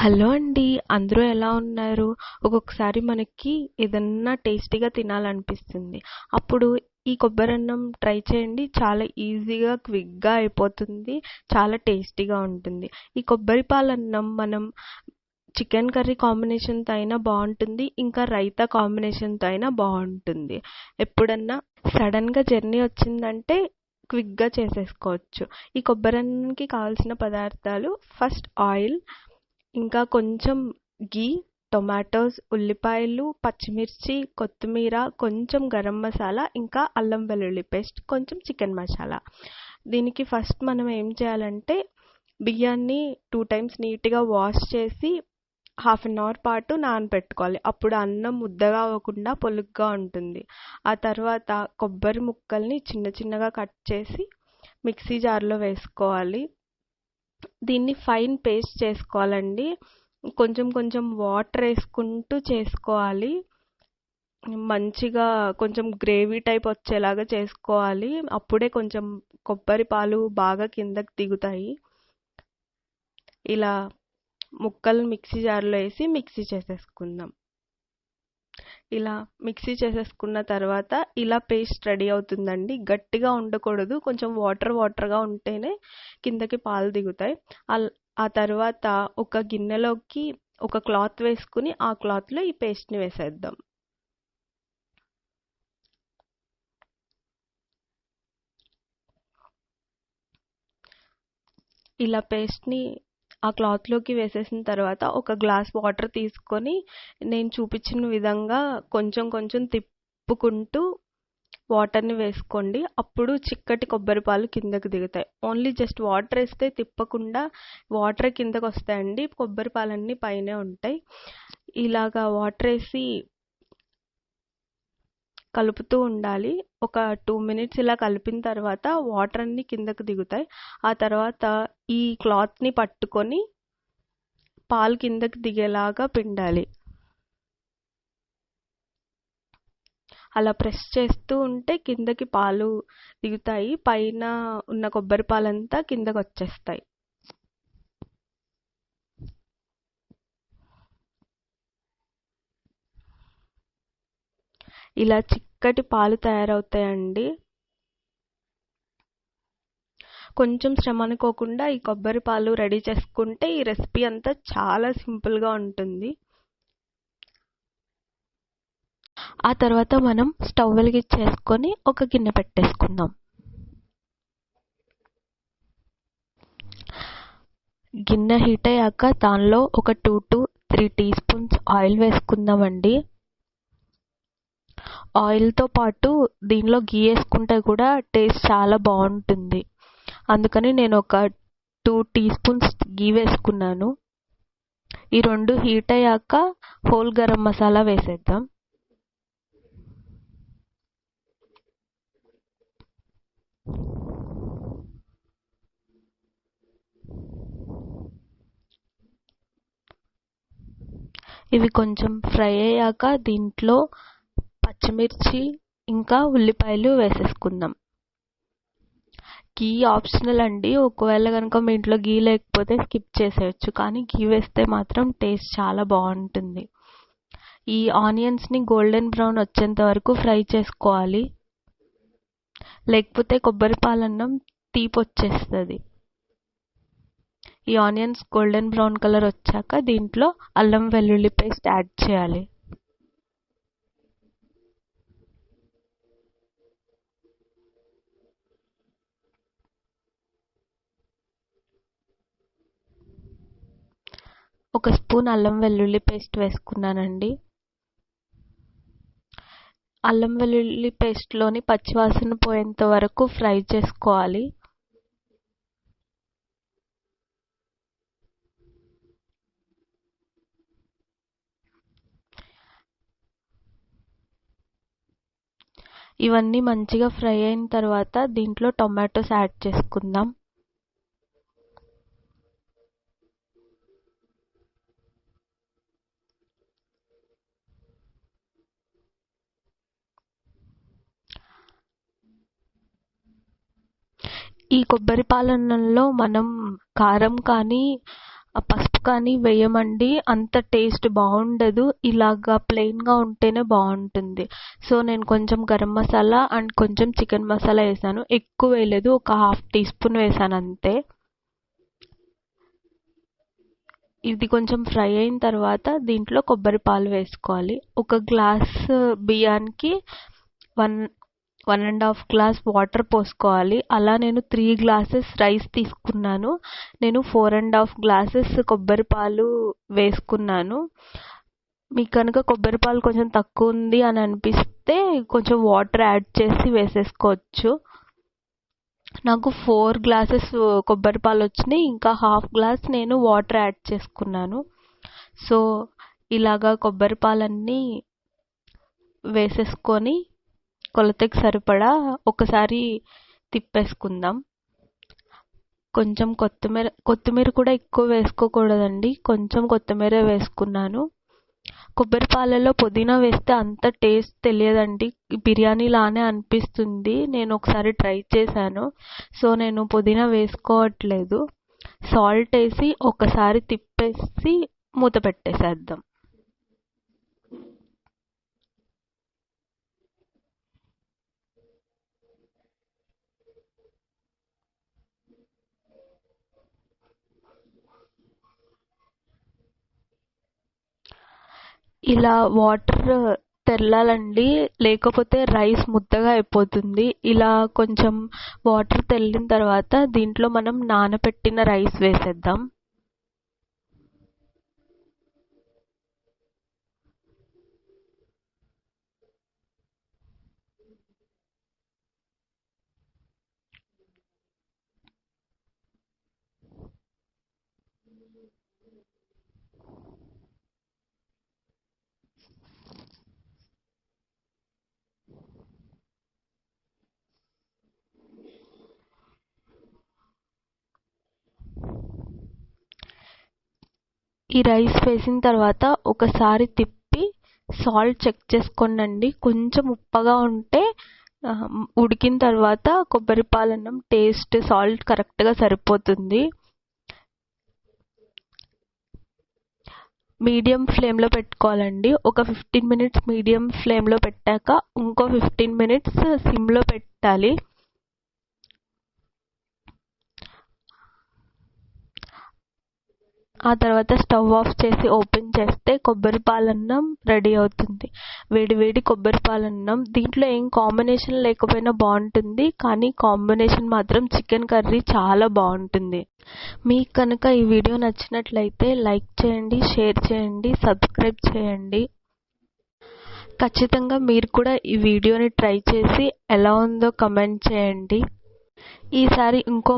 Hello అండి. అందరూ ఎలా ఉన్నారు? ఒక్కొక్కసారి మనకి ఏదన్నా టేస్టీగా తినాలనిపిస్తుంది. అప్పుడు ఈ కొబ్బరన్నం ట్రై చేయండి. చాలా ఈజీగా, క్విక్‌గా అయిపోతుంది. చాలా టేస్టీగా ఉంటుంది. ఈ కొబ్బరి పాలన్నం మనం చికెన్ కర్రీ కాంబినేషన్‌తో అయినా బావుంటుంది. ఇంకా రైతా కాంబినేషన్‌తో అయినా బావుంటుంది. ఎప్పుడన్నా సడన్‌గా జర్నీ వచ్చిందంటే క్విక్‌గా చేసేసుకోవచ్చు. ఈ కొబ్బరన్నంకి కావాల్సిన పదార్థాలు ఫస్ట్ ఆయిల్, ఇంకా కొంచెం ఘీ, టొమాటోస్, ఉల్లిపాయలు, పచ్చిమిర్చి, కొత్తిమీర, కొంచెం గరం మసాలా, ఇంకా అల్లం వెల్లుల్లి పేస్ట్, కొంచెం చికెన్ మసాలా. దీనికి ఫస్ట్ మనం ఏం చేయాలంటే బియ్యాన్ని 2 టైమ్స్ నీట్‌గా వాష్ చేసి హాఫ్ అన్ అవర్ పాటు నానబెట్టుకోవాలి. అప్పుడు అన్నం ముద్దగా అవ్వకుండా పొలుగ్గా ఉంటుంది. ఆ తర్వాత కొబ్బరి ముక్కల్ని చిన్న చిన్నగా కట్ చేసి మిక్సీ జార్‌లో వేసుకోవాలి. దీన్ని ఫైన్ పేస్ట్ చేసుకోవాలండి. కొంచెం కొంచెం వాటర్ వేసుకుంటూ చేసుకోవాలి. మంచిగా కొంచెం గ్రేవీ టైప్ వచ్చేలాగా చేసుకోవాలి. అప్పుడే కొంచెం కొబ్బరి పాలు బాగా కిందకి దిగుతాయి. ఇలా ముక్కలు మిక్సీ జార్లో వేసి మిక్సీ చేసేసుకుందాం. ఇలా మిక్సీ చేసేసుకున్న తర్వాత ఇలా పేస్ట్ రెడీ అవుతుందండి. గట్టిగా ఉండకూడదు, కొంచెం వాటర్గా ఉంటేనే కిందకి పాలు దిగుతాయి. ఆ తర్వాత ఒక గిన్నెలోకి ఒక క్లాత్ వేసుకుని ఆ క్లాత్లో ఈ పేస్ట్ని వేసేద్దాం. ఇలా పేస్ట్ని ఆ క్లాత్లోకి వేసేసిన తర్వాత ఒక గ్లాస్ వాటర్ తీసుకొని నేను చూపించిన విధంగా కొంచెం కొంచెం తిప్పుకుంటూ వాటర్ని వేసుకోండి. అప్పుడు చిక్కటి కొబ్బరి పాలు కిందకు దిగుతాయి. ఓన్లీ జస్ట్ వాటర్ వేస్తే తిప్పకుండా వాటర్ కిందకు వస్తాయండి, కొబ్బరి పాలన్నీ పైనే ఉంటాయి. ఇలాగా వాటర్ వేసి కలుపుతూ ఉండాలి. ఒక 2 మినిట్స్ ఇలా కలిపిన తర్వాత వాటర్ అన్ని కిందకు దిగుతాయి. ఆ తర్వాత ఈ క్లాత్ని పట్టుకొని పాలు కిందకి దిగేలాగా పిండాలి. అలా ప్రెస్ చేస్తూ ఉంటే కిందకి పాలు దిగుతాయి. పైన ఉన్న కొబ్బరి పాలంతా కిందకి వచ్చేస్తాయి. ఇలా చిక్కటి పాలు తయారవుతాయండి. కొంచెం శ్రమ అనుకోకుండా ఈ కొబ్బరి పాలు రెడీ చేసుకుంటే ఈ రెసిపీ అంతా చాలా సింపుల్గా ఉంటుంది. ఆ తర్వాత మనం స్టవ్ వెలిగించేసుకొని ఒక గిన్నె పెట్టేసుకుందాం. గిన్నె హీట్ అయ్యాక దానిలో ఒక 2 to 3 టీ స్పూన్స్ ఆయిల్ వేసుకుందామండి. ఆయిల్తో పాటు దీనిలో ఘీ వేసుకుంటే కూడా టేస్ట్ చాలా బాగుంటుంది. అందుకని నేను ఒక 2 టీ స్పూన్స్ ఘీ వేసుకున్నాను. ఈ రెండు హీట్ అయ్యాక హోల్ గరం మసాలా వేసేద్దాం. ఇవి కొంచెం ఫ్రై అయ్యాక దీంట్లో పచ్చిమిర్చి ఇంకా ఉల్లిపాయలు వేసేసుకుందాం. ఘీ ఆప్షనల్ అండి, ఒకవేళ కనుక మీ ఇంట్లో ఘీ లేకపోతే స్కిప్ చేసేయచ్చు, కానీ ఘీ వేస్తే మాత్రం టేస్ట్ చాలా బాగుంటుంది. ఈ ఆనియన్స్ని గోల్డెన్ బ్రౌన్ వచ్చేంత వరకు ఫ్రై చేసుకోవాలి, లేకపోతే కొబ్బరి పాలన్నం తీపి వచ్చేస్తుంది. ఈ ఆనియన్స్ గోల్డెన్ బ్రౌన్ కలర్ వచ్చాక దీంట్లో అల్లం వెల్లుల్లి పేస్ట్ యాడ్ చేయాలి. ఒక స్పూన్ అల్లం వెల్లుల్లి పేస్ట్ వేసుకున్నానండి. అల్లం వెల్లుల్లి పేస్ట్లోని పచ్చివాసన పోయేంత వరకు ఫ్రై చేసుకోవాలి. ఇవన్నీ మంచిగా ఫ్రై అయిన తర్వాత దీంట్లో టొమాటోస్ యాడ్ చేసుకుందాం. ఈ కొబ్బరి పాలన్నంలో మనం కారం కానీ పసుపు కానీ వేయమండి, అంత టేస్ట్ బాగుండదు. ఇలాగా ప్లెయిన్గా ఉంటేనే బాగుంటుంది. సో నేను కొంచెం గరం మసాలా అండ్ కొంచెం చికెన్ మసాలా వేసాను. ఎక్కువ వేయలేదు, ఒక 1/2 టీ స్పూన్ వేసాను అంతే. ఇది కొంచెం ఫ్రై అయిన తర్వాత దీంట్లో కొబ్బరి పాలు వేసుకోవాలి. ఒక గ్లాస్ బియ్యానికి 1.5 గ్లాస్ వాటర్ పోసుకోవాలి. అలా నేను 3 గ్లాసెస్ రైస్ తీసుకున్నాను. నేను 4.5 గ్లాసెస్ కొబ్బరి పాలు వేసుకున్నాను. మీకు కనుక కొబ్బరి పాలు కొంచెం తక్కువ ఉంది అని అనిపిస్తే కొంచెం వాటర్ యాడ్ చేసి వేసేసుకోవచ్చు. నాకు 4 గ్లాసెస్ కొబ్బరి పాలు వచ్చినాయి. ఇంకా 1/2 గ్లాస్ నేను వాటర్ యాడ్ చేసుకున్నాను. సో ఇలాగా కొబ్బరి పాలన్నీ వేసేసుకొని కొలతకి సరిపడా ఒకసారి తిప్పేసుకుందాం. కొంచెం కొత్తిమీర కూడా ఎక్కువ వేసుకోకూడదండి, కొంచెం కొత్తిమీర వేసుకున్నాను. కొబ్బరి పాలలో పుదీనా వేస్తే అంత టేస్ట్ తెలియదండి, బిర్యానీ లానే అనిపిస్తుంది. నేను ఒకసారి ట్రై చేశాను, సో నేను పుదీనా వేసుకోవట్లేదు. సాల్ట్ వేసి ఒకసారి తిప్పేసి మూత పెట్టేసేద్దాం. ఇలా వాటర్ తెరలాలండి, లేకపోతే రైస్ ముద్దగా అయిపోతుంది. ఇలా కొంచెం వాటర్ తెల్లిన తర్వాత దీంట్లో మనం నానబెట్టిన రైస్ వేసేద్దాం. ఈ రైస్ వేసిన తర్వాత ఒకసారి తిప్పి సాల్ట్ చెక్ చేసుకోండి. కొంచెం ఉప్పగా ఉంటే ఉడికిన తర్వాత కొబ్బరి పాలన్నం టేస్ట్ సాల్ట్ కరెక్ట్గా సరిపోతుంది. మీడియం ఫ్లేమ్లో పెట్టుకోవాలండి. ఒక 15 మినిట్స్ మీడియం ఫ్లేమ్లో పెట్టాక ఇంకో 15 మినిట్స్ సిమ్లో పెట్టాలి. ఆ తర్వాత స్టవ్ ఆఫ్ చేసి ఓపెన్ చేస్తే కొబ్బరి పాలన్నం రెడీ అవుతుంది. వేడి వేడి కొబ్బరి పాలన్నం. దీంట్లో ఏం కాంబినేషన్ లేకపోయినా బాగుంటుంది, కానీ కాంబినేషన్ మాత్రం చికెన్ కర్రీ చాలా బాగుంటుంది. మీకు కనుక ఈ వీడియో నచ్చినట్లయితే లైక్ చేయండి, షేర్ చేయండి, సబ్స్క్రైబ్ చేయండి. ఖచ్చితంగా మీరు కూడా ఈ వీడియోని ట్రై చేసి ఎలా ఉందో కమెంట్ చేయండి. ఈసారి ఇంకో